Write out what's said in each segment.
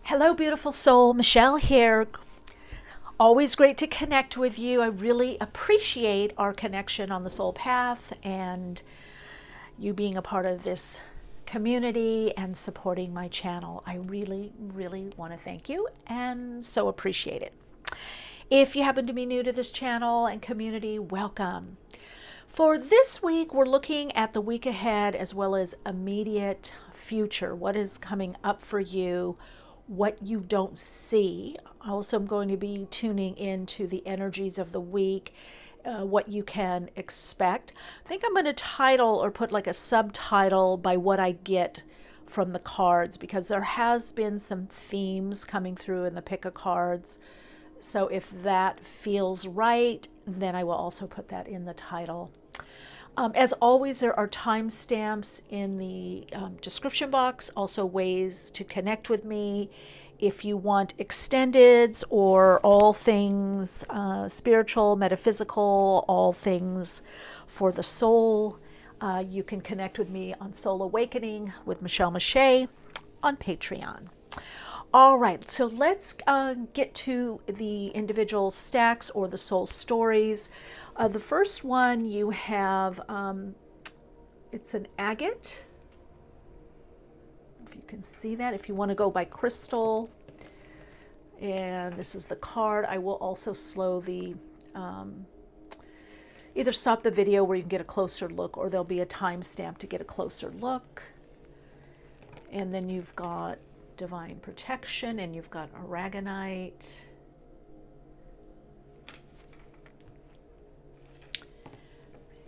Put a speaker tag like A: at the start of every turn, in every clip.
A: Hello, beautiful soul. Michelle here. Always great to connect with you. I really appreciate our connection on the soul path and you being a part of this community and supporting my channel. I really, really want to thank you and so appreciate it. If you happen to be new to this channel and community, welcome. For this week, we're looking at the week ahead as well as immediate future. What is coming up for you? What you don't see. Also, I'm going to be tuning into the energies of the week, what you can expect. I think I'm going to title or put like a subtitle by what I get from the cards, because there has been some themes coming through in the pick of cards. So if that feels right, then I will also put that in the title. As always, there are timestamps in the description box, also ways to connect with me. If you want extendeds or all things spiritual, metaphysical, all things for the soul, you can connect with me on Soul Awakening with Michele Meiche on Patreon. All right, so let's get to the individual stacks or the soul stories. The first one you have, it's an agate. If you can see that, if you want to go by crystal. And this is the card. I will also slow the, either stop the video where you can get a closer look, or there'll be a timestamp to get a closer look. And then you've got divine protection, and you've got Aragonite.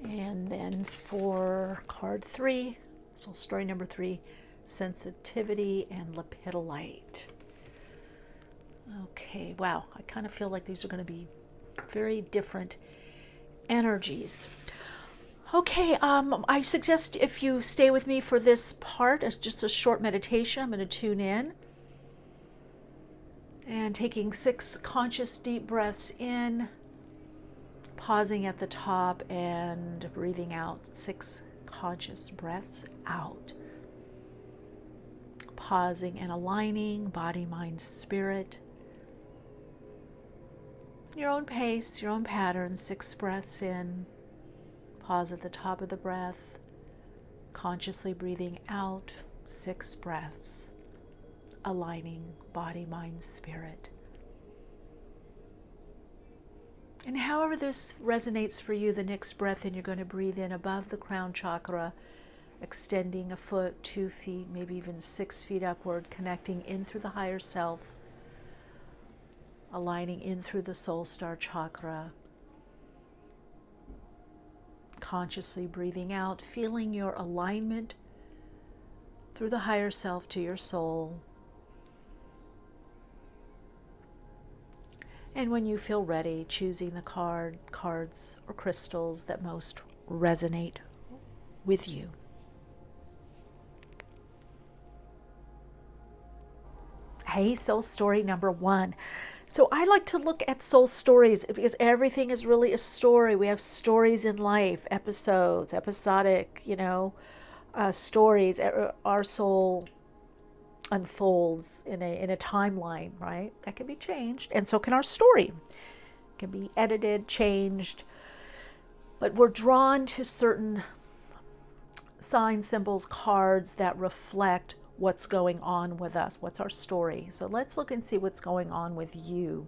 A: And then for card 3, so story number 3, sensitivity and Lepidolite. Okay, wow, I kind of feel like these are going to be very different energies. Okay, I suggest if you stay with me for this part, it's just a short meditation. I'm going to tune in and taking 6 conscious deep breaths in, pausing at the top and breathing out 6 conscious breaths out. Pausing and aligning body, mind, spirit. Your own pace, your own pattern, 6 breaths in. Pause at the top of the breath, consciously breathing out 6 breaths, aligning body, mind, spirit. And however this resonates for you, the next breath in, you're going to breathe in above the crown chakra, extending a foot, 2 feet, maybe even 6 feet upward, connecting in through the higher self, aligning in through the soul star chakra, consciously breathing out, feeling your alignment through the higher self to your soul. And when you feel ready, choosing the cards, or crystals that most resonate with you. Hey, soul story number 1. So I like to look at soul stories because everything is really a story. We have stories in life, episodes, episodic, stories. Our soul unfolds in a timeline, right? That can be changed, and so can our story. It can be edited, changed, but we're drawn to certain signs, symbols, cards that reflect what's going on with us, what's our story. So let's look and see what's going on with you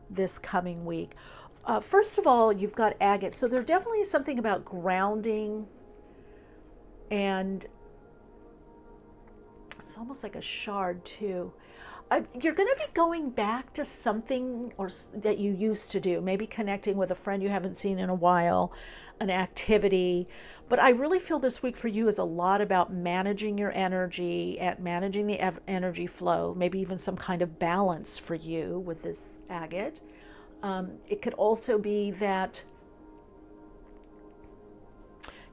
A: this coming week. First of all, you've got agate. So there definitely is something about grounding, and it's almost like a shard too. You're going to be going back to something that you used to do, maybe connecting with a friend you haven't seen in a while, an activity. But I really feel this week for you is a lot about managing your energy, managing the energy flow, maybe even some kind of balance for you with this agate. It could also be that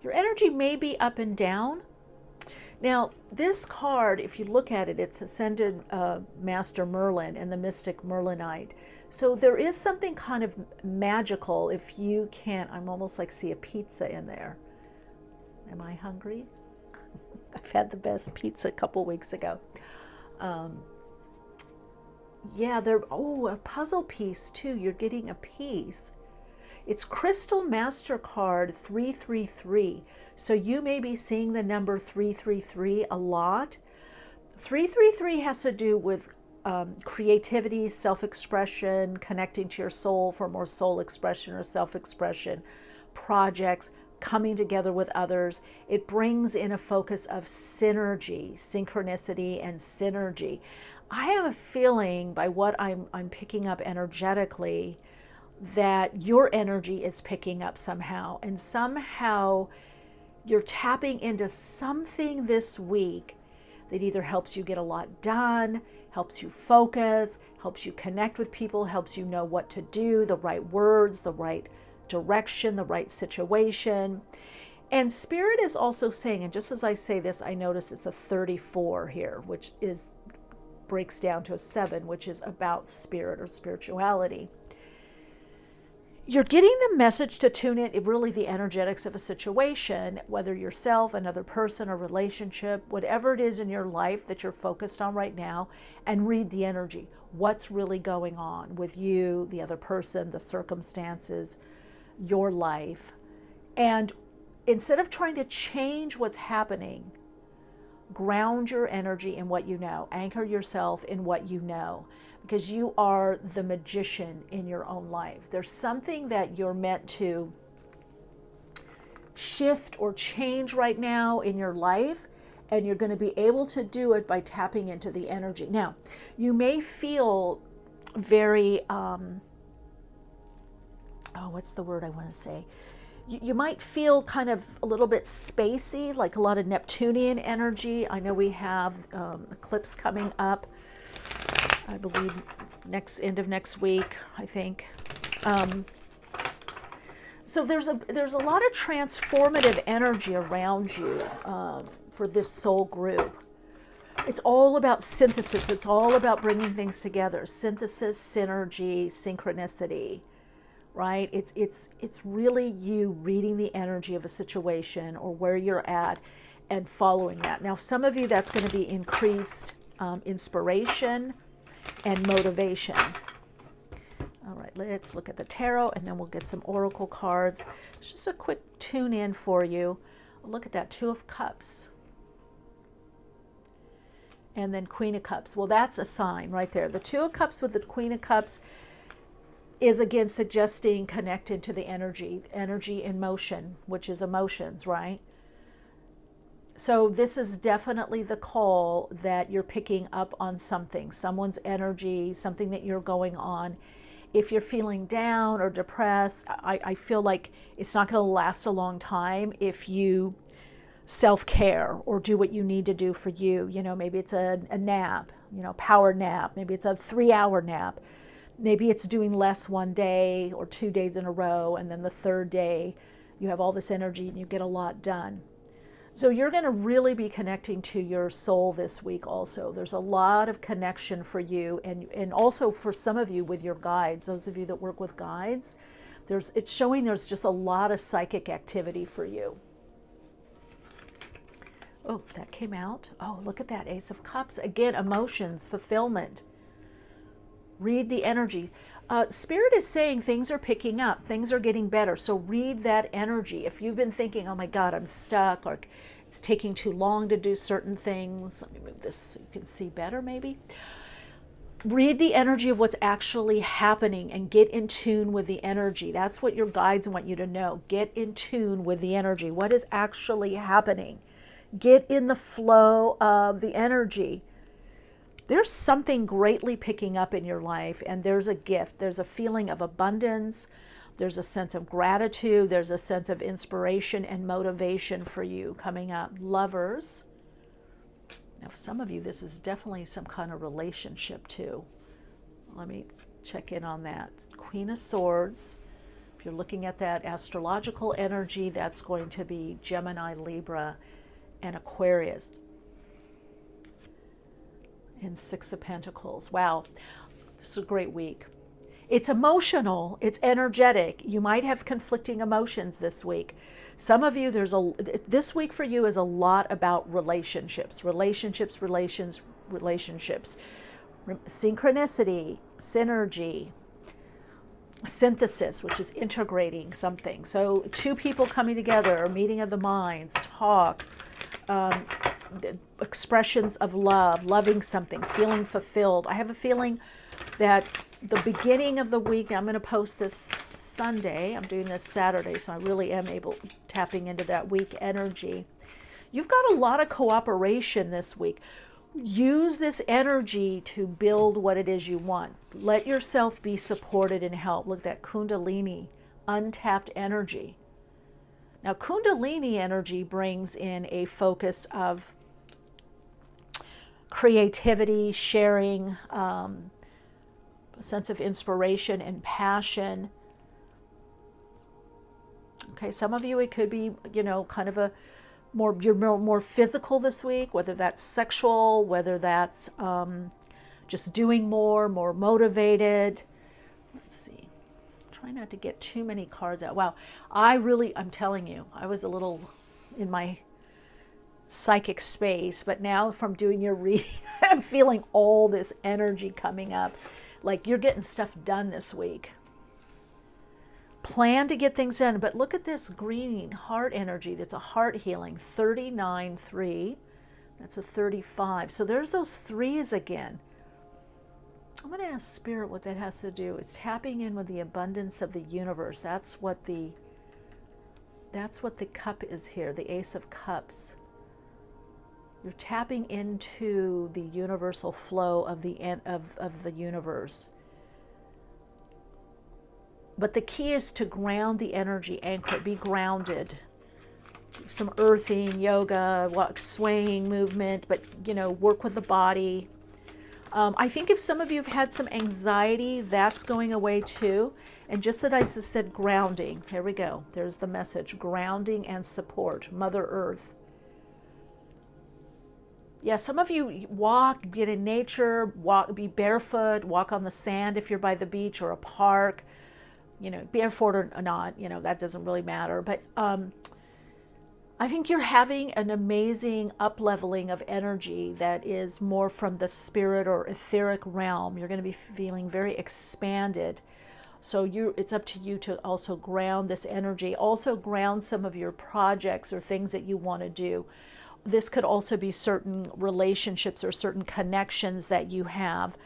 A: your energy may be up and down. Now, this card, if you look at it, it's Ascended Master Merlin and the Mystic Merlinite. So there is something kind of magical if you can't, I'm almost like see a pizza in there. Am I hungry? I've had the best pizza a couple weeks ago. Yeah, a puzzle piece too. You're getting a piece. It's Crystal MasterCard 333. So you may be seeing the number 333 a lot. 333 has to do with creativity, self-expression, connecting to your soul for more soul expression or self-expression, projects, coming together with others. It brings in a focus of synergy, synchronicity, and synergy. I have a feeling by what I'm picking up energetically that your energy is picking up somehow, and somehow you're tapping into something this week that either helps you get a lot done, helps you focus, helps you connect with people, helps you know what to do, the right words, the right direction, the right situation. And Spirit is also saying, and just as I say this, I notice it's a 34 here, which breaks down to a 7, which is about spirit or spirituality. You're getting the message to tune in, really the energetics of a situation, whether yourself, another person, a relationship, whatever it is in your life that you're focused on right now, and read the energy. What's really going on with you, the other person, the circumstances, your life. And instead of trying to change what's happening, ground your energy in what you know. Anchor yourself in what you know, because you are the magician in your own life. There's something that you're meant to shift or change right now in your life, and you're going to be able to do it by tapping into the energy. Now, you may feel very, what's the word I want to say? You might feel kind of a little bit spacey, like a lot of Neptunian energy. I know we have eclipse coming up, I believe end of next week, I think. So there's a lot of transformative energy around you for this soul group. It's all about synthesis. It's all about bringing things together. Synthesis, synergy, synchronicity. Right? It's really you reading the energy of a situation or where you're at and following that. Now, some of you, that's going to be increased inspiration and motivation. All right, let's look at the tarot, and then we'll get some oracle cards. It's just a quick tune in for you. Look at that, 2 of Cups. And then Queen of Cups. Well, that's a sign right there. The 2 of Cups with the Queen of Cups is again suggesting connected to the energy in motion, which is emotions, right? So this is definitely the call that you're picking up on something, someone's energy, something that you're going on. If you're feeling down or depressed, I feel like it's not going to last a long time if you self-care or do what you need to do for you. You know, maybe it's a nap, power nap. Maybe it's a 3-hour nap. Maybe it's doing less one day or 2 days in a row, and then the third day you have all this energy and you get a lot done. So you're going to really be connecting to your soul this week also. There's a lot of connection for you, and also for some of you with your guides, those of you that work with guides, it's showing there's just a lot of psychic activity for you. Oh, that came out. Oh, look at that, Ace of Cups. Again, emotions, fulfillment. Read the energy. Spirit is saying things are picking up, things are getting better. So read that energy. If you've been thinking, oh my God, I'm stuck, or it's taking too long to do certain things. Let me move this so you can see better maybe. Read the energy of what's actually happening and get in tune with the energy. That's what your guides want you to know. Get in tune with the energy. What is actually happening? Get in the flow of the energy. There's something greatly picking up in your life, and there's a gift. There's a feeling of abundance. There's a sense of gratitude. There's a sense of inspiration and motivation for you coming up. Lovers. Now, for some of you, this is definitely some kind of relationship too. Let me check in on that. Queen of Swords. If you're looking at that astrological energy, that's going to be Gemini, Libra, and Aquarius. And 6 of Pentacles. Wow, this is a great week. It's emotional, it's energetic. You might have conflicting emotions this week. Some of you, this week for you is a lot about relationships. Synchronicity, synergy, synthesis, which is integrating something. So two people coming together, meeting of the minds, talk, expressions of love, loving something, feeling fulfilled. I have a feeling that the beginning of the week, I'm going to post this Sunday, I'm doing this Saturday, so I really am tapping into that week energy. You've got a lot of cooperation this week. Use this energy to build what it is you want. Let yourself be supported and helped. Look at that Kundalini, untapped energy. Now, Kundalini energy brings in a focus of creativity, sharing, a sense of inspiration and passion. Okay, some of you, it could be, kind of you're more physical this week, whether that's sexual, whether that's just doing more motivated. Let's see. Try not to get too many cards out. Wow. I'm telling you, I was a little in my psychic space, but now from doing your reading, I'm feeling all this energy coming up. Like you're getting stuff done this week. Plan to get things done, but look at this green heart energy. That's a heart healing, 39-3. That's a 35. So there's those threes again. I'm going to ask Spirit what that has to do. It's tapping in with the abundance of the universe. That's what the cup is here, the Ace of Cups. You're tapping into the universal flow of the universe. But the key is to ground the energy, anchor, be grounded. Some earthing, yoga, swaying movement, but, work with the body. I think if some of you have had some anxiety, that's going away too. And just as I said, grounding. Here we go. There's the message. Grounding and support. Mother Earth. Yeah, some of you walk, get in nature, be barefoot, walk on the sand if you're by the beach or a park. Barefoot or not, that doesn't really matter. But I think you're having an amazing up-leveling of energy that is more from the spirit or etheric realm. You're going to be feeling very expanded. So it's up to you to also ground this energy. Also ground some of your projects or things that you want to do. This could also be certain relationships or certain connections that you have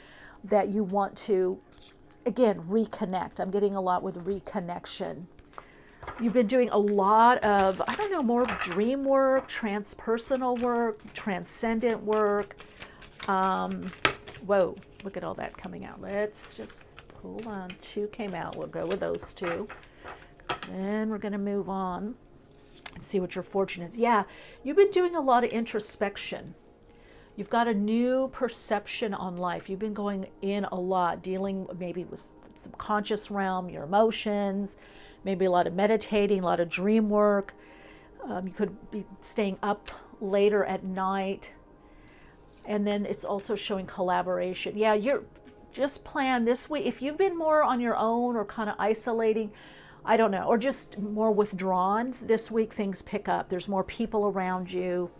A: that you want to, again, reconnect. I'm getting a lot with reconnection. You've been doing a lot of, more dream work, transpersonal work, transcendent work. Whoa, look at all that coming out. Let's just hold on. 2 came out. We'll go with those 2. Then we're going to move on and see what your fortune is. Yeah, you've been doing a lot of introspection. You've got a new perception on life. You've been going in a lot, dealing maybe with the subconscious realm, your emotions, maybe a lot of meditating, a lot of dream work. You could be staying up later at night. And then it's also showing collaboration. Yeah, you're just plan this week. If you've been more on your own or kind of isolating, I don't know, or just more withdrawn, this week things pick up. There's more people around you.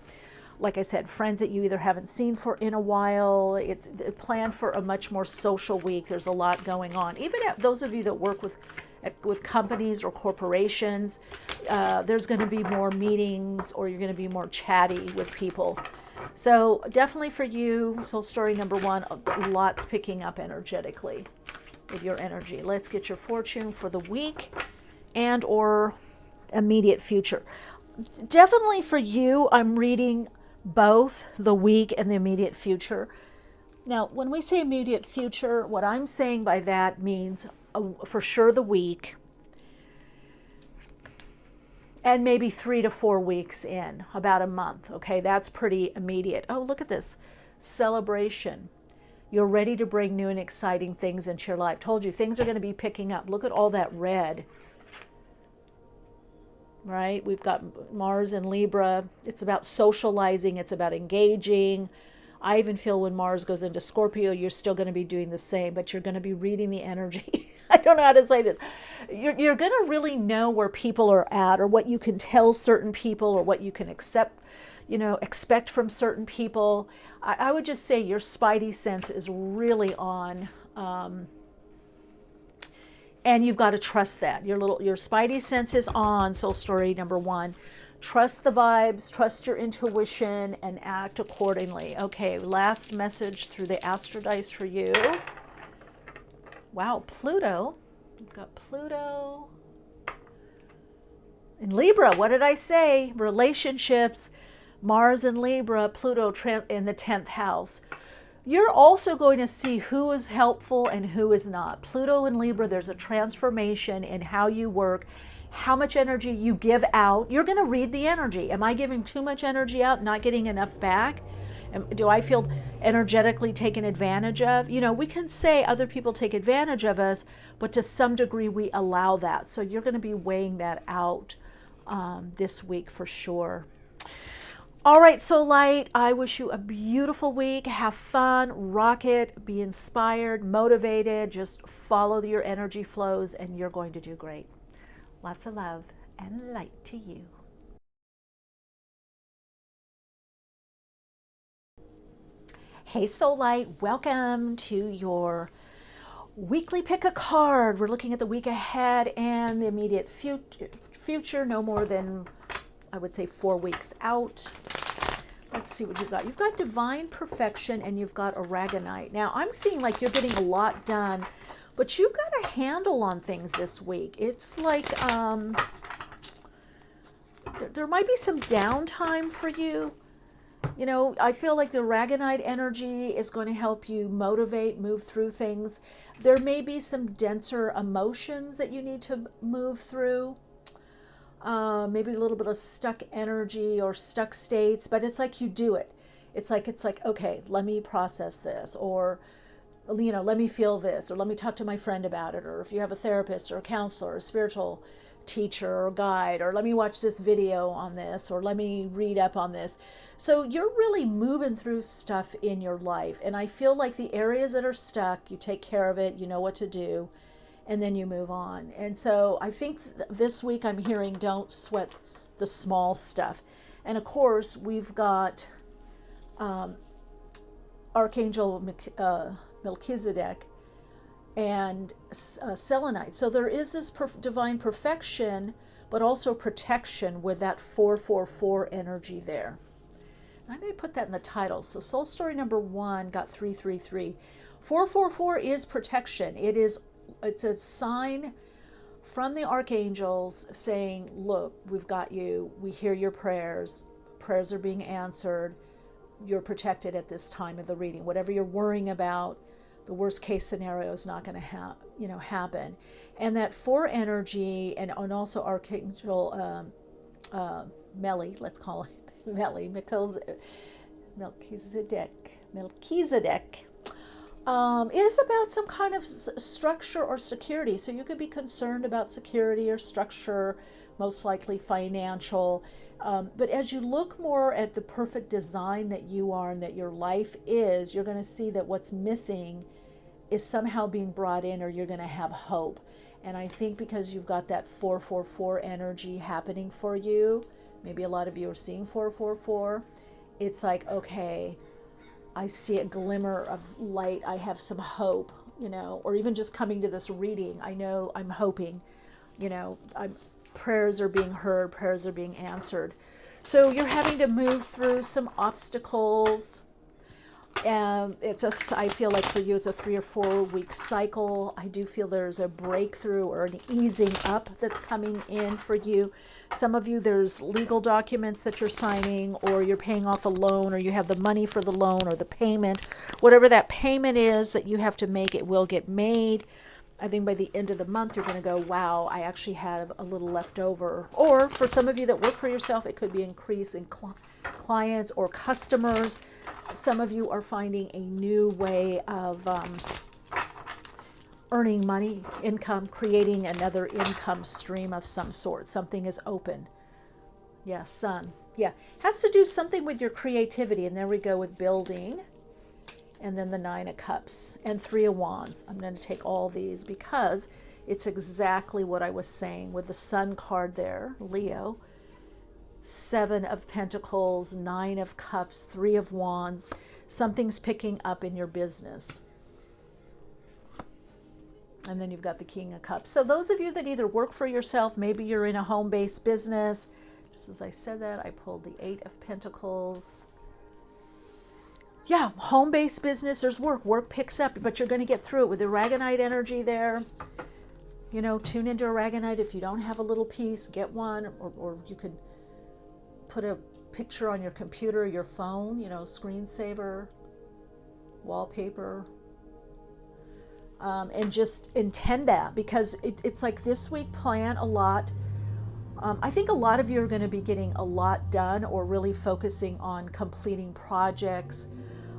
A: Like I said, friends that you either haven't seen in a while. It's planned for a much more social week. There's a lot going on. Even those of you that work with companies or corporations, there's going to be more meetings, or you're going to be more chatty with people. So definitely for you, soul story number 1, lots picking up energetically with your energy. Let's get your fortune for the week and or immediate future. Definitely for you, I'm reading both the week and the immediate future. Now, when we say immediate future, what I'm saying by that means for sure the week, and maybe 3 to 4 weeks in, about a month. Okay, that's pretty immediate. Oh, look at this. Celebration. You're ready to bring new and exciting things into your life. Told you, things are going to be picking up. Look at all that red. Right? We've got Mars in Libra. It's about socializing. It's about engaging. I even feel when Mars goes into Scorpio, you're still going to be doing the same, but you're going to be reading the energy. I don't know how to say this. You're going to really know where people are at, or what you can tell certain people, or what you can accept. expect from certain people. I would just say your spidey sense is really on. And you've got to trust that. Your spidey sense is on, soul story number 1. Trust the vibes, trust your intuition, and act accordingly. Okay, last message through the Astro Dice for you. Wow, Pluto. You've got Pluto in Libra. What did I say? Relationships, Mars in Libra, Pluto in the 10th house. You're also going to see who is helpful and who is not. Pluto in Libra, there's a transformation in how you work, how much energy you give out. You're going to read the energy. Am I giving too much energy out, not getting enough back? Do I feel energetically taken advantage of? We can say other people take advantage of us, but to some degree we allow that. So you're going to be weighing that out this week for sure. All right, Soul Light, I wish you a beautiful week. Have fun, rock it, be inspired, motivated. Just follow your energy flows and you're going to do great. Lots of love and light to you. Hey Soul Light, welcome to your weekly pick a card. We're looking at the week ahead and the immediate future, no more than, I would say, 4 weeks out. Let's see what you've got. You've got Divine Perfection and you've got Aragonite. Now I'm seeing like you're getting a lot done, but you've got a handle on things this week. It's like there might be some downtime for you. I feel like the Aragonite energy is going to help you motivate, move through things. There may be some denser emotions that you need to move through. Maybe a little bit of stuck energy or stuck states, but it's like you do it. It's like, okay, let me process this, or, let me feel this, or let me talk to my friend about it, or if you have a therapist or a counselor or a spiritual teacher or guide, or let me watch this video on this, or let me read up on this. So you're really moving through stuff in your life. And I feel like the areas that are stuck, you take care of it, you know what to do, and then you move on. And so I think this week I'm hearing don't sweat the small stuff. And of course, we've got Archangel Melchizedek and selenite. So there is this divine perfection, but also protection with that 444 energy there. I may put that in the title. So soul story number 1 got 333. 444 is protection. It's a sign from the archangels saying, look, we've got you. We hear your prayers. Prayers are being answered. You're protected at this time of the reading. Whatever you're worrying about, the worst case scenario is not going to happen. And that 4 energy and also Archangel Meli, let's call it Meli, Melchizedek, is about some kind of structure or security. So you could be concerned about security or structure, most likely financial. But as you look more at the perfect design that you are and that your life is, you're going to see that what's missing is somehow being brought in, or you're going to have hope. And I think because you've got that 444 energy happening for you, maybe a lot of you are seeing 444, it's like, okay, I see a glimmer of light. I have some hope, or even just coming to this reading, I know I'm hoping, prayers are being heard, prayers are being answered. So you're having to move through some obstacles. I feel like for you, it's a 3 or 4 week cycle. I do feel there's a breakthrough or an easing up that's coming in for you. Some of you, there's legal documents that you're signing, or you're paying off a loan, or you have the money for the loan or the payment. Whatever that payment is that you have to make, it will get made. I think by the end of the month, you're going to go, wow, I actually have a little left over. Or for some of you that work for yourself, it could be increase in clients or customers. Some of you are finding a new way of earning money, income, creating another income stream of some sort. Something is open. Yeah, sun. Yeah, has to do something with your creativity. And there we go with building. And then the 9 of Cups and 3 of Wands. I'm going to take all these because it's exactly what I was saying with the Sun card there, Leo. Seven of Pentacles, Nine of Cups, Three of Wands. Something's picking up in your business. And then you've got the King of Cups. So those of you that either work for yourself, maybe you're in a home-based business. Just as I said that, I pulled the Eight of Pentacles. Yeah, home-based business, there's work. Work picks up, but you're going to get through it with the Aragonite energy there. You know, tune into Aragonite. If you don't have a little piece, get one. Or you could put a picture on your computer, your phone, you know, screensaver, wallpaper. And just intend that, because it's like this week, plan a lot. I think a lot of you are going to be getting a lot done, or really focusing on completing projects,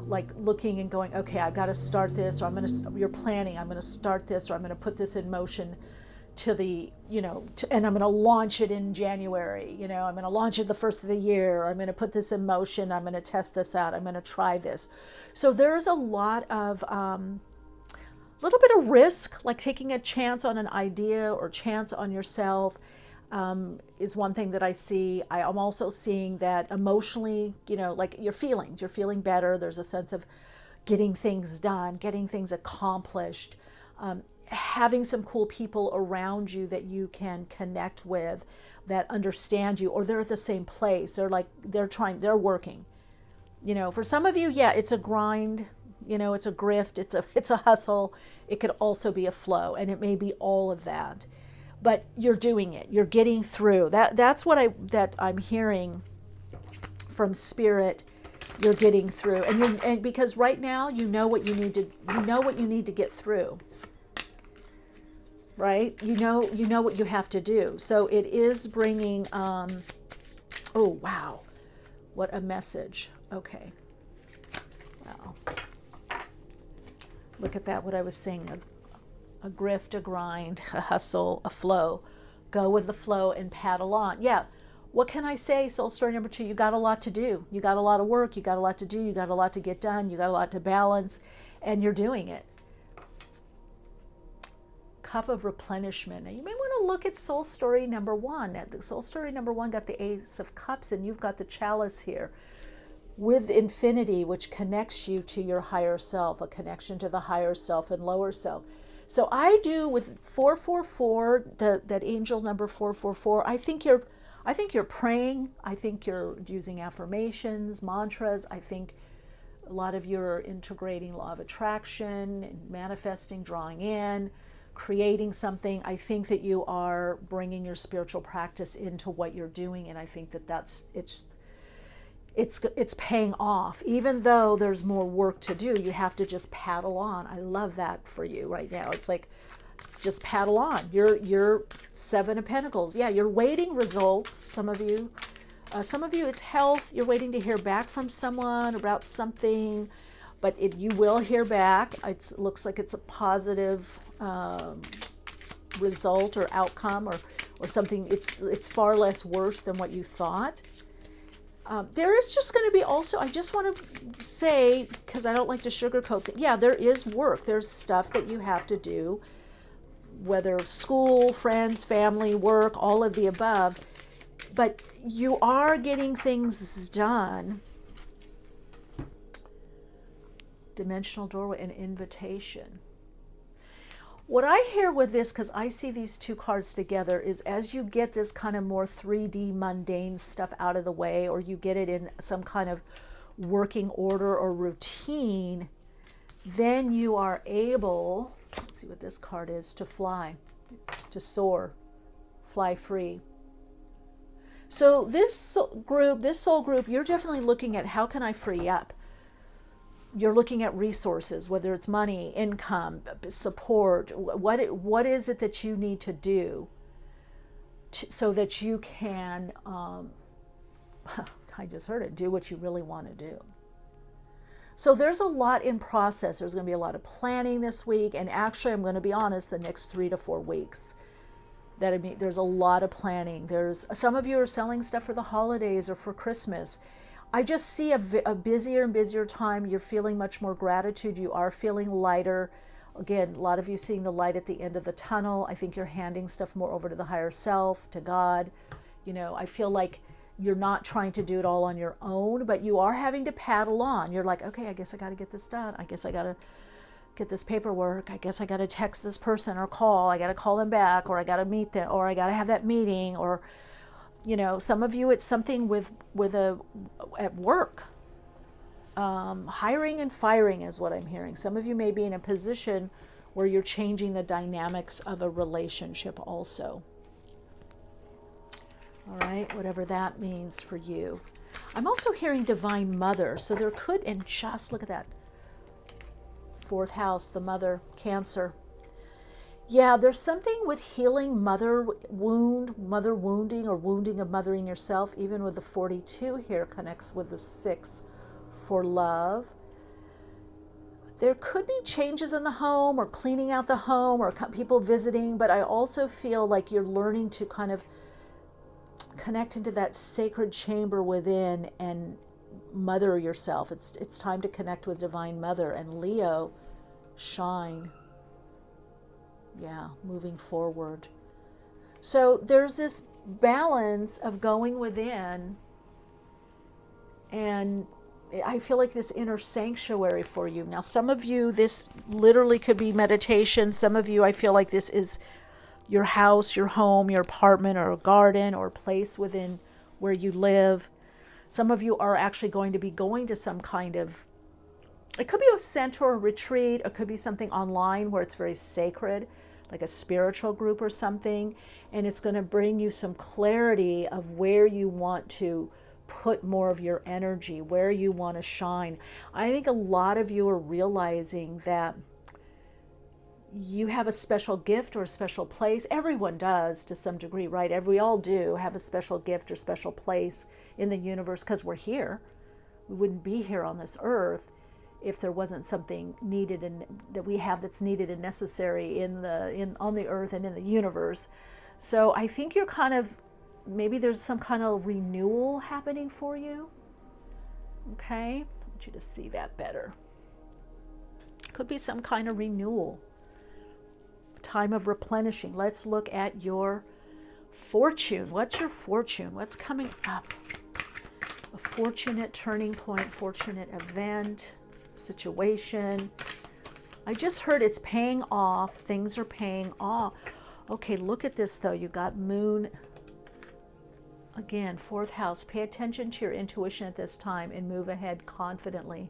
A: like looking and going, okay, I've got to start this, or you're planning, I'm going to start this, or I'm going to put this in motion to the, you know, and I'm going to launch it in January, you know, I'm going to launch it the first of the year, I'm going to put this in motion, I'm going to test this out, I'm going to try this. So there's a lot of, little bit of risk, like taking a chance on an idea or chance on yourself, is one thing that I see. I am also seeing that emotionally, you know, like your feelings, you're feeling better. There's a sense of getting things done, getting things accomplished, having some cool people around you that you can connect with, that understand you, or they're at the same place. They're like, they're working. You know, for some of you, yeah, it's a grind. You know, it's a grift, it's a hustle. It could also be a flow, and it may be all of that. But you're doing it. You're getting through. That's what I'm hearing from Spirit. You're getting through, and because right now you know what you need to get through. Right? You know what you have to do. So it is bringing. Oh wow, what a message. Okay. Wow. Look at that, what I was saying, a grift, a grind, a hustle, a flow. Go with the flow and paddle on. Yeah, what can I say, soul story number 2? You got a lot to do. You got a lot of work. You got a lot to do. You got a lot to get done. You got a lot to balance, and you're doing it. Cup of replenishment. Now, you may want to look at soul story number 1. The soul story number 1 got the Ace of Cups, and you've got the Chalice here, with infinity, which connects you to your higher self, a connection to the higher self and lower self. So I do with 444, that angel number 444. I think you're praying. I think you're using affirmations, mantras. I think a lot of you are integrating law of attraction and manifesting, drawing in, creating something. I think that you are bringing your spiritual practice into what you're doing, and I think that it's paying off. Even though there's more work to do, you have to just paddle on. I love that for you right now. It's like, just paddle on. You're Seven of Pentacles. Yeah, you're waiting results. Some of you, it's health. You're waiting to hear back from someone about something, but you will hear back. It looks like it's a positive result or outcome, or something. It's far less worse than what you thought. There is just going to be also, I just want to say, because I don't like to sugarcoat it, yeah, there is work. There's stuff that you have to do, whether school, friends, family, work, all of the above. But you are getting things done. Dimensional doorway, an invitation. What I hear with this, because I see these two cards together, is as you get this kind of more 3D mundane stuff out of the way, or you get it in some kind of working order or routine, then you are able, let's see what this card is, to fly, to soar, fly free. So this soul group, you're definitely looking at, how can I free up? You're looking at resources, whether it's money, income, support. What is it that you need to do so that you can, I just heard it, do what you really want to do. So there's a lot in process. There's going to be a lot of planning this week. And actually, I'm going to be honest, the next 3 to 4 weeks. There's a lot of planning. Some of you are selling stuff for the holidays or for Christmas. I just see a busier and busier time. You're feeling much more gratitude. You are feeling lighter. Again, a lot of you seeing the light at the end of the tunnel. I think you're handing stuff more over to the higher self, to God. You know, I feel like you're not trying to do it all on your own, but you are having to paddle on. You're like, okay, I guess I got to get this done. I guess I got to get this paperwork. I guess I got to text this person or call. I got to call them back, or I got to meet them, or I got to have that meeting, or, some of you, it's something with at work. Hiring and firing is what I'm hearing. Some of you may be in a position where you're changing the dynamics of a relationship also. All right, whatever that means for you. I'm also hearing Divine Mother. So there could, and just look at that. 4th house, the mother, Cancer. Yeah, there's something with healing mother wounding, or wounding of mothering yourself. Even with the 42 here connects with the 6 for love. There could be changes in the home, or cleaning out the home, or people visiting, but I also feel like you're learning to kind of connect into that sacred chamber within and mother yourself. It's time to connect with Divine Mother. And Leo, shine. Yeah, moving forward. So there's this balance of going within, and I feel like this inner sanctuary for you. Now, some of you, this literally could be meditation. Some of you, I feel like this is your house, your home, your apartment, or a garden, or a place within where you live. Some of you are actually going to be going to some kind of, it could be a center or a retreat. It could be something online where it's very sacred, like a spiritual group or something. And it's going to bring you some clarity of where you want to put more of your energy, where you want to shine. I think a lot of you are realizing that you have a special gift or a special place. Everyone does to some degree, right? We all do have a special gift or special place in the universe, because we're here. We wouldn't be here on this earth if there wasn't something needed and that we have that's needed and necessary on the earth and in the universe. So I think you're kind of, maybe there's some kind of renewal happening for you. Okay, I want you to see that better. Could be some kind of renewal. Time of replenishing. Let's look at your fortune. What's your fortune? What's coming up? A fortunate turning point, fortunate event, situation. I just heard it's paying off. Things are paying off. Okay, look at this though. You got Moon. Again, 4th house. Pay attention to your intuition at this time and move ahead confidently.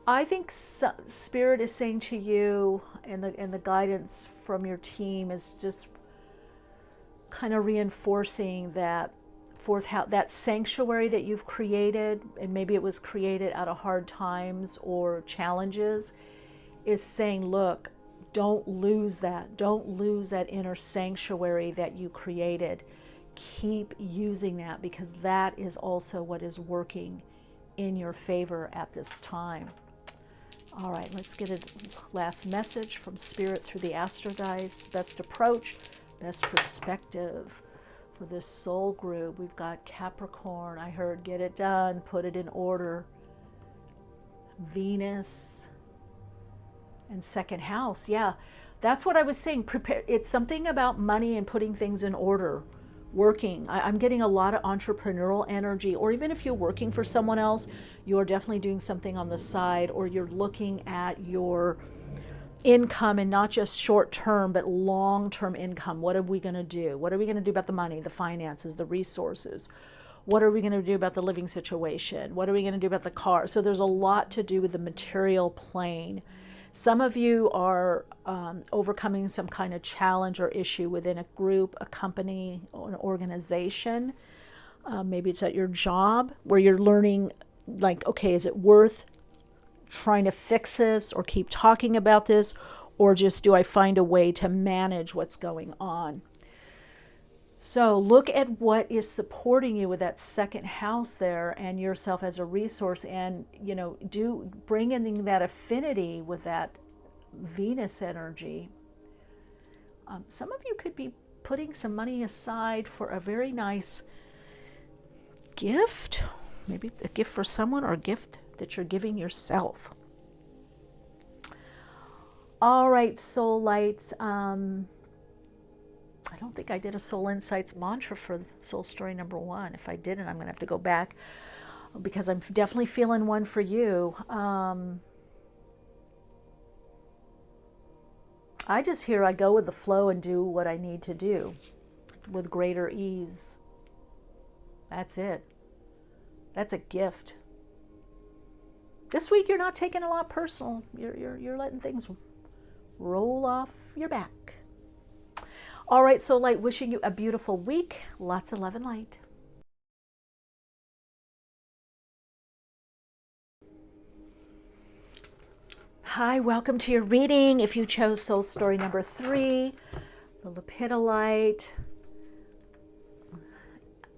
A: I think Spirit is saying to you, and the guidance from your team is just kind of reinforcing that 4th house, that sanctuary that you've created, and maybe it was created out of hard times or challenges, is saying, look, don't lose that. Don't lose that inner sanctuary that you created. Keep using that, because that is also what is working in your favor at this time. All right, let's get a last message from Spirit through the Astro Dice. Best approach, best perspective for this soul group. We've got Capricorn. I heard get it done, put it in order. Venus and 2nd house. Yeah, that's what I was saying. Prepare. It's something about money and putting things in order. Working. I'm getting a lot of entrepreneurial energy, or even if you're working for someone else, you're definitely doing something on the side, or you're looking at your income, and not just short term, but long term income. What are we going to do? What are we going to do about the money, the finances, the resources? What are we going to do about the living situation? What are we going to do about the car? So there's a lot to do with the material plane. Some of you are overcoming some kind of challenge or issue within a group, a company, or an organization. Maybe it's at your job where you're learning, like, okay, is it worth trying to fix this or keep talking about this, or just do I find a way to manage what's going on? So look at what is supporting you with that 2nd house there, and yourself as a resource, and do bring in that affinity with that Venus energy. Some of you could be putting some money aside for a very nice gift, maybe a gift for someone, or a gift that you're giving yourself. All right, soul lights. I don't think I did a Soul Insights mantra for Soul Story number 1. If I didn't, I'm going to have to go back because I'm definitely feeling one for you. I just hear I go with the flow and do what I need to do with greater ease. That's it. That's a gift. This week you're not taking a lot personal. You're letting things roll off your back. All right, Soul Light, wishing you a beautiful week. Lots of love and light. Hi, welcome to your reading. If you chose Soul Story number 3, the Lepidolite,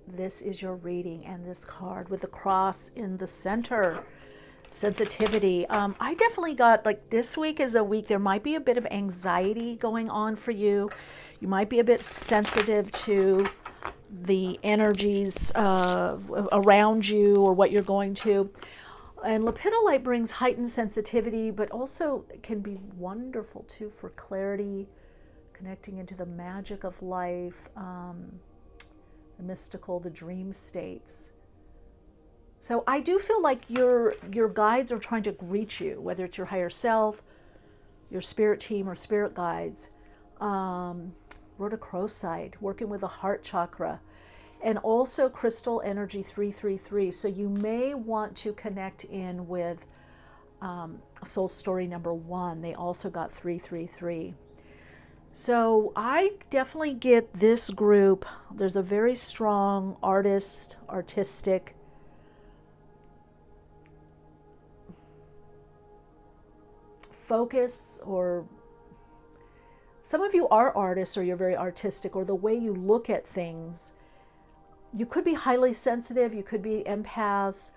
A: this is your reading, and this card with the cross in the center. Sensitivity. I definitely got, like, this week is a week there might be a bit of anxiety going on for you. You might be a bit sensitive to the energies around you or what you're going to. And Lepidolite brings heightened sensitivity, but also can be wonderful too for clarity, connecting into the magic of life, the mystical, the dream states. So I do feel like your guides are trying to reach you, whether it's your higher self, your spirit team, or spirit guides. Rhodochrosite, working with the heart chakra, and also crystal energy 333. So you may want to connect in with Soul Story number 1. They also got 333. So I definitely get this group. There's a very strong artistic focus, or some of you are artists, or you're very artistic, or the way you look at things. You could be highly sensitive, you could be empaths.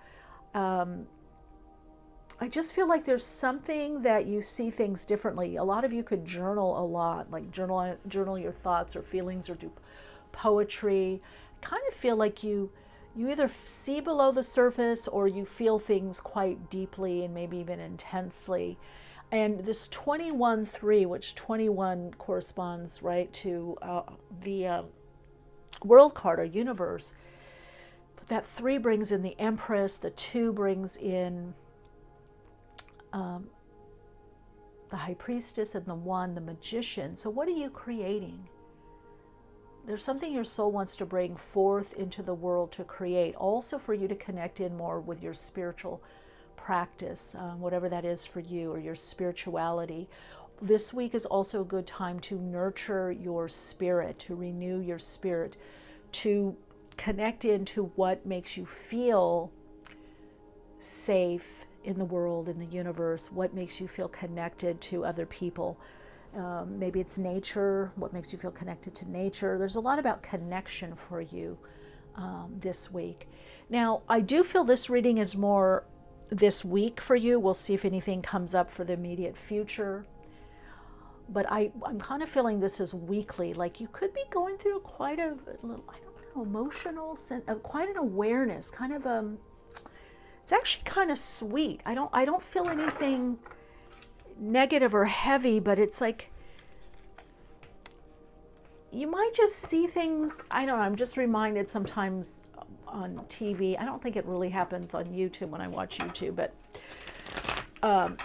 A: I just feel like there's something that you see things differently. A lot of you could journal a lot, like journal your thoughts or feelings, or do poetry. I kind of feel like you either see below the surface, or you feel things quite deeply and maybe even intensely. And this 21-3, which 21 corresponds, right, to the world card or universe. But that 3 brings in the Empress, the 2 brings in the High Priestess, and the 1, the Magician. So what are you creating? There's something your soul wants to bring forth into the world to create, also for you to connect in more with your spiritual practice, whatever that is for you, or your spirituality. This week is also a good time to nurture your spirit, to renew your spirit, to connect into what makes you feel safe in the world, in the universe, what makes you feel connected to other people. Maybe it's nature, what makes you feel connected to nature. There's a lot about connection for you this week. Now, I do feel this reading is more this week for you. We'll see if anything comes up for the immediate future. But I'm kind of feeling this is weekly. Like you could be going through quite a little, I don't know, emotional, quite an awareness, kind of it's actually kind of sweet. I don't feel anything negative or heavy, but it's like you might just see things. I don't know, I'm just reminded sometimes on TV. I don't think it really happens on YouTube when I watch YouTube, but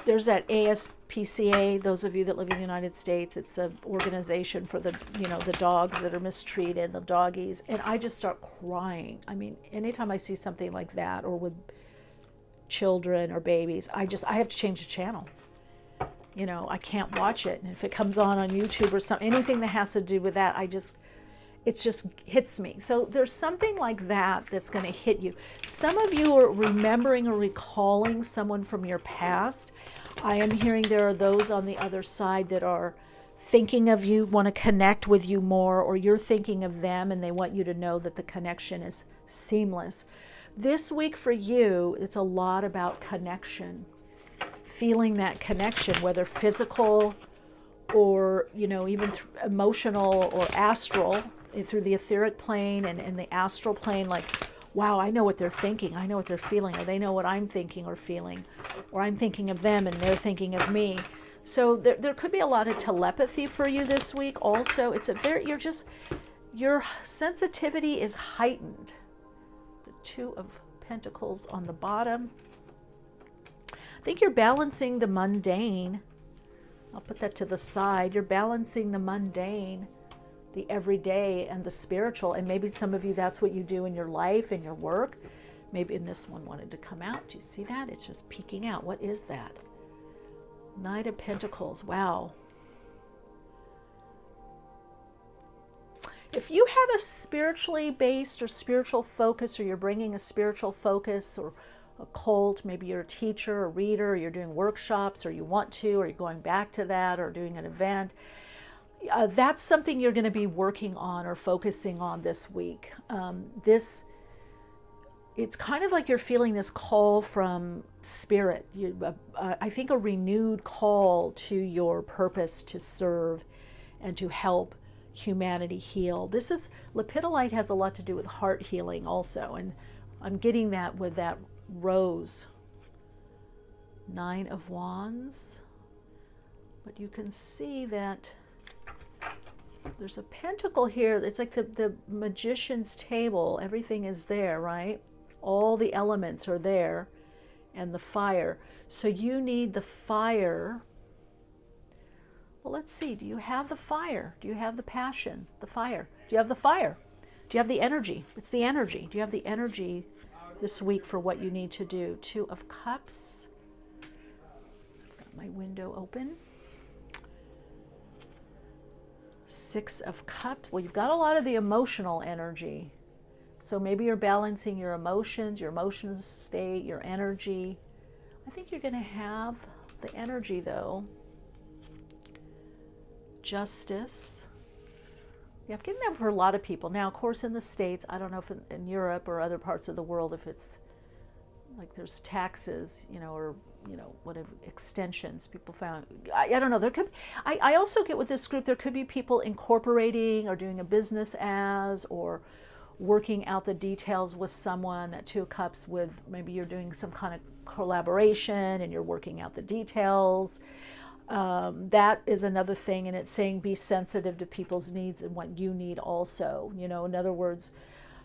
A: there's that ASPCA, those of you that live in the United States, it's an organization for the, the dogs that are mistreated, the doggies, and I just start crying. I mean, anytime I see something like that, or with children or babies, I have to change the channel. I can't watch it. And if it comes on YouTube or something, anything that has to do with that, it just hits me. So there's something like that that's going to hit you. Some of you are remembering or recalling someone from your past. I am hearing there are those on the other side that are thinking of you, want to connect with you more, or you're thinking of them and they want you to know that the connection is seamless. This week for you, it's a lot about connection, feeling that connection, whether physical or, even emotional or astral, through the etheric plane and the astral plane. Like, wow, I know what they're thinking. I know what they're feeling, or they know what I'm thinking or feeling, or I'm thinking of them and they're thinking of me. So there could be a lot of telepathy for you this week. Also, it's a very, your sensitivity is heightened. The Two of Pentacles on the bottom. I think you're balancing the mundane. I'll put that to the side. You're balancing the mundane, the everyday, and the spiritual. And maybe some of you, that's what you do in your life and your work. Maybe, and this one wanted to come out. Do you see that? It's just peeking out. What is that? Knight of Pentacles. Wow. If you have a spiritually based or spiritual focus, or you're bringing a spiritual focus or a cult, maybe you're a teacher, a reader, or you're doing workshops, or you want to, or you're going back to that, or doing an event, that's something you're going to be working on or focusing on this week. It's kind of like you're feeling this call from spirit. I think a renewed call to your purpose to serve and to help humanity heal. This is, Lepidolite has a lot to do with heart healing also, and I'm getting that with that rose. Nine of Wands. But you can see that there's a pentacle here. It's like the magician's table. Everything is there, right? All the elements are there, and the fire. So you need the fire. Well, let's see. Do you have the fire? Do you have the passion? The fire. Do you have the fire? Do you have the energy? It's the energy. Do you have the energy this week for what you need to do? Two of Cups. Got my window open. Six of Cups. Well, you've got a lot of the emotional energy. So maybe you're balancing your emotions state, your energy. I think you're going to have the energy, though. Justice. Yeah, I'm getting that for a lot of people. Now, of course, in the States, I don't know if in Europe or other parts of the world, if it's like there's taxes, or, whatever, extensions people found. I don't know. There could, I also get with this group, there could be people incorporating or doing a business as, or working out the details with someone. That Two of Cups, with maybe you're doing some kind of collaboration and you're working out the details. That is another thing, and it's saying be sensitive to people's needs and what you need also. In other words,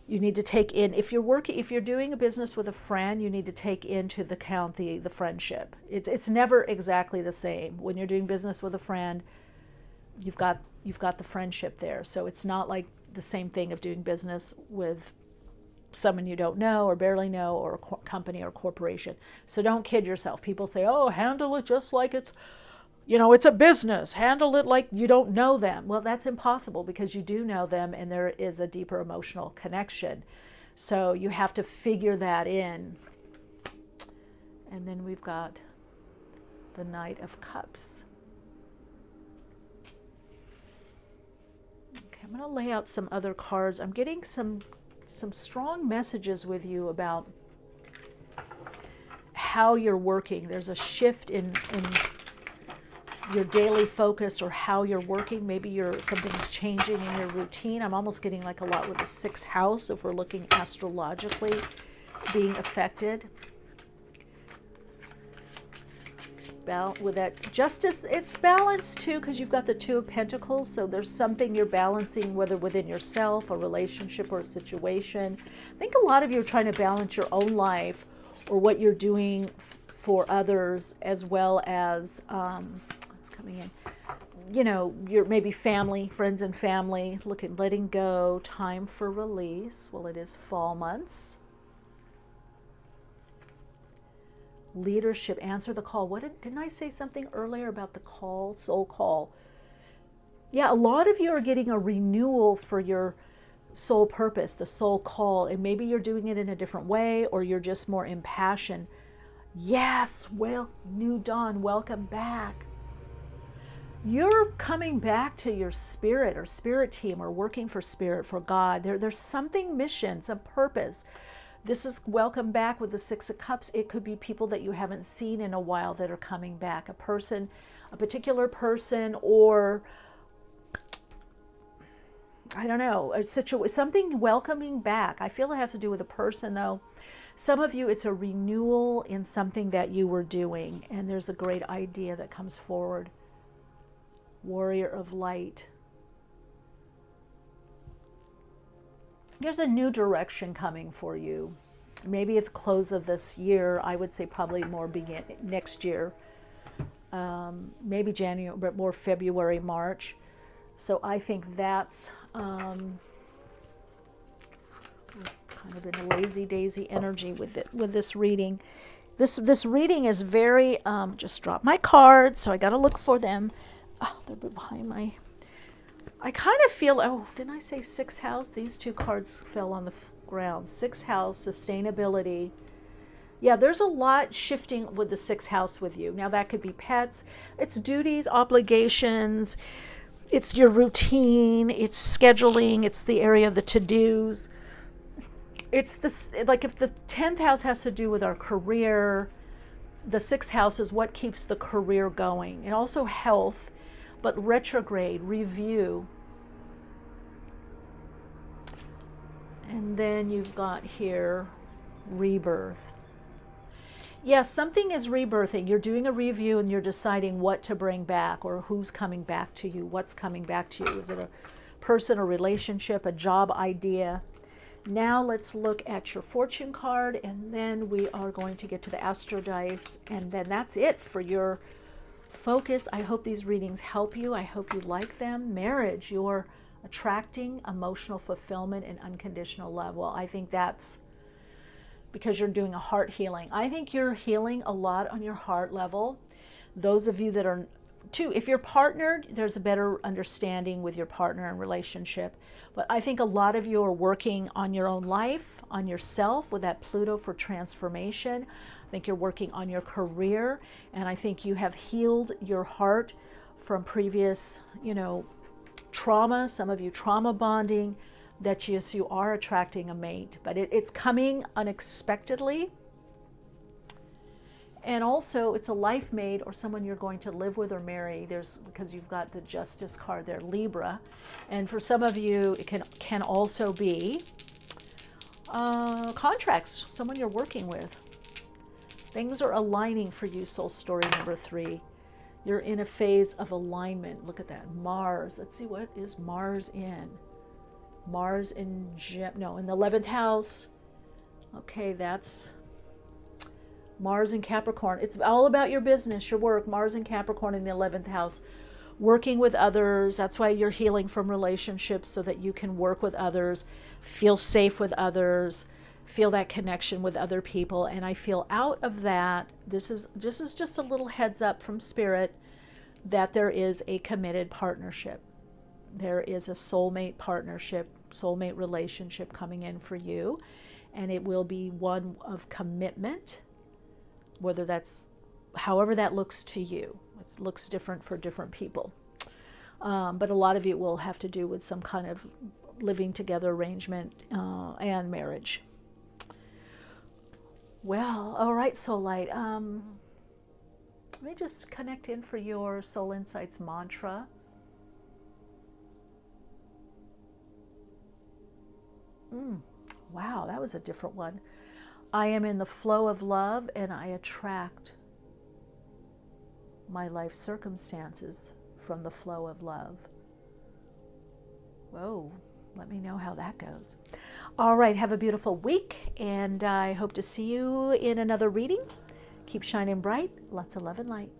A: you need to take in, if you're doing a business with a friend, you need to take into the account the friendship. It's never exactly the same. When you're doing business with a friend, you've got the friendship there. So it's not like the same thing of doing business with someone you don't know or barely know, or a company or corporation. So don't kid yourself. People say, oh, handle it just like it's a business. Handle it like you don't know them. Well, that's impossible, because you do know them, and there is a deeper emotional connection. So you have to figure that in. And then we've got the Knight of Cups. Okay, I'm going to lay out some other cards. I'm getting some strong messages with you about how you're working. There's a shift in your daily focus, or how you're working. Maybe something's changing in your routine. I'm almost getting like a lot with the sixth house, if we're looking astrologically, being affected. With that justice, it's balanced too, because you've got the Two of Pentacles. So there's something you're balancing, whether within yourself, a relationship, or a situation. I think a lot of you are trying to balance your own life, or what you're doing for others, as well as coming in, your maybe family, friends and family, letting go, time for release. Well, it is fall months. Leadership, answer the call. Didn't I say something earlier about the call, soul call? Yeah, a lot of you are getting a renewal for your soul purpose, the soul call, and maybe you're doing it in a different way, or you're just more impassioned. Yes, well, new dawn, welcome back. You're coming back to your spirit, or spirit team, or working for spirit, for God. There's something, mission, some purpose. This is welcome back with the Six of Cups. It could be people that you haven't seen in a while that are coming back. A person, a particular person, or I don't know, something welcoming back. I feel it has to do with a person, though. Some of you, it's a renewal in something that you were doing, and there's a great idea that comes forward. Warrior of light. There's a new direction coming for you. Maybe at the close of this year. I would say probably more begin next year. Maybe January, but more February, March. So I think that's kind of in a lazy daisy energy with it, with this reading. This reading is very, just dropped my cards, so I got to look for them. Oh, they're behind my, I kind of feel, oh, didn't I say sixth house? These two cards fell on the ground. Sixth house, sustainability. Yeah, there's a lot shifting with the sixth house with you. Now that could be pets, it's duties, obligations, it's your routine, it's scheduling, it's the area of the to-dos. It's this, like if the 10th house has to do with our career, the sixth house is what keeps the career going, and also health, but retrograde, review. And then you've got here rebirth. Yeah, something is rebirthing. You're doing a review and you're deciding what to bring back, or who's coming back to you, what's coming back to you. Is it a person, a relationship, a job idea? Now let's look at your fortune card, and then we are going to get to the astro dice, and then that's it for your focus. I hope these readings help you. I hope you like them. Marriage, you're attracting emotional fulfillment and unconditional love. Well, I think that's because you're doing a heart healing. I think you're healing a lot on your heart level. Those of you that are, too, if you're partnered, there's a better understanding with your partner and relationship. But I think a lot of you are working on your own life, on yourself with that Pluto for transformation. I think you're working on your career, and I think you have healed your heart from previous, trauma, some of you trauma bonding, that yes, you are attracting a mate, but it's coming unexpectedly. And also it's a life mate or someone you're going to live with or marry. Because you've got the Justice card there, Libra. And for some of you, it can also be contracts, someone you're working with. Things are aligning for you, soul story number 3. You're in a phase of alignment. Look at that, Mars. Let's see, what is Mars in? Mars in the 11th house. Okay, that's Mars in Capricorn. It's all about your business, your work. Mars in Capricorn in the 11th house. Working with others. That's why you're healing from relationships, so that you can work with others, feel safe with others, feel that connection with other people. And I feel out of that, this is just a little heads up from Spirit that there is a committed partnership. There is a soulmate partnership, soulmate relationship coming in for you, and it will be one of commitment, whether that's however that looks to you. It looks different for different people, but a lot of it will have to do with some kind of living together arrangement and marriage. Well, all right, Soul Light. Let me just connect in for your Soul Insights mantra. Wow, that was a different one. I am in the flow of love, and I attract my life circumstances from the flow of love. Whoa, let me know how that goes. All right, have a beautiful week, and I hope to see you in another reading. Keep shining bright. Lots of love and light.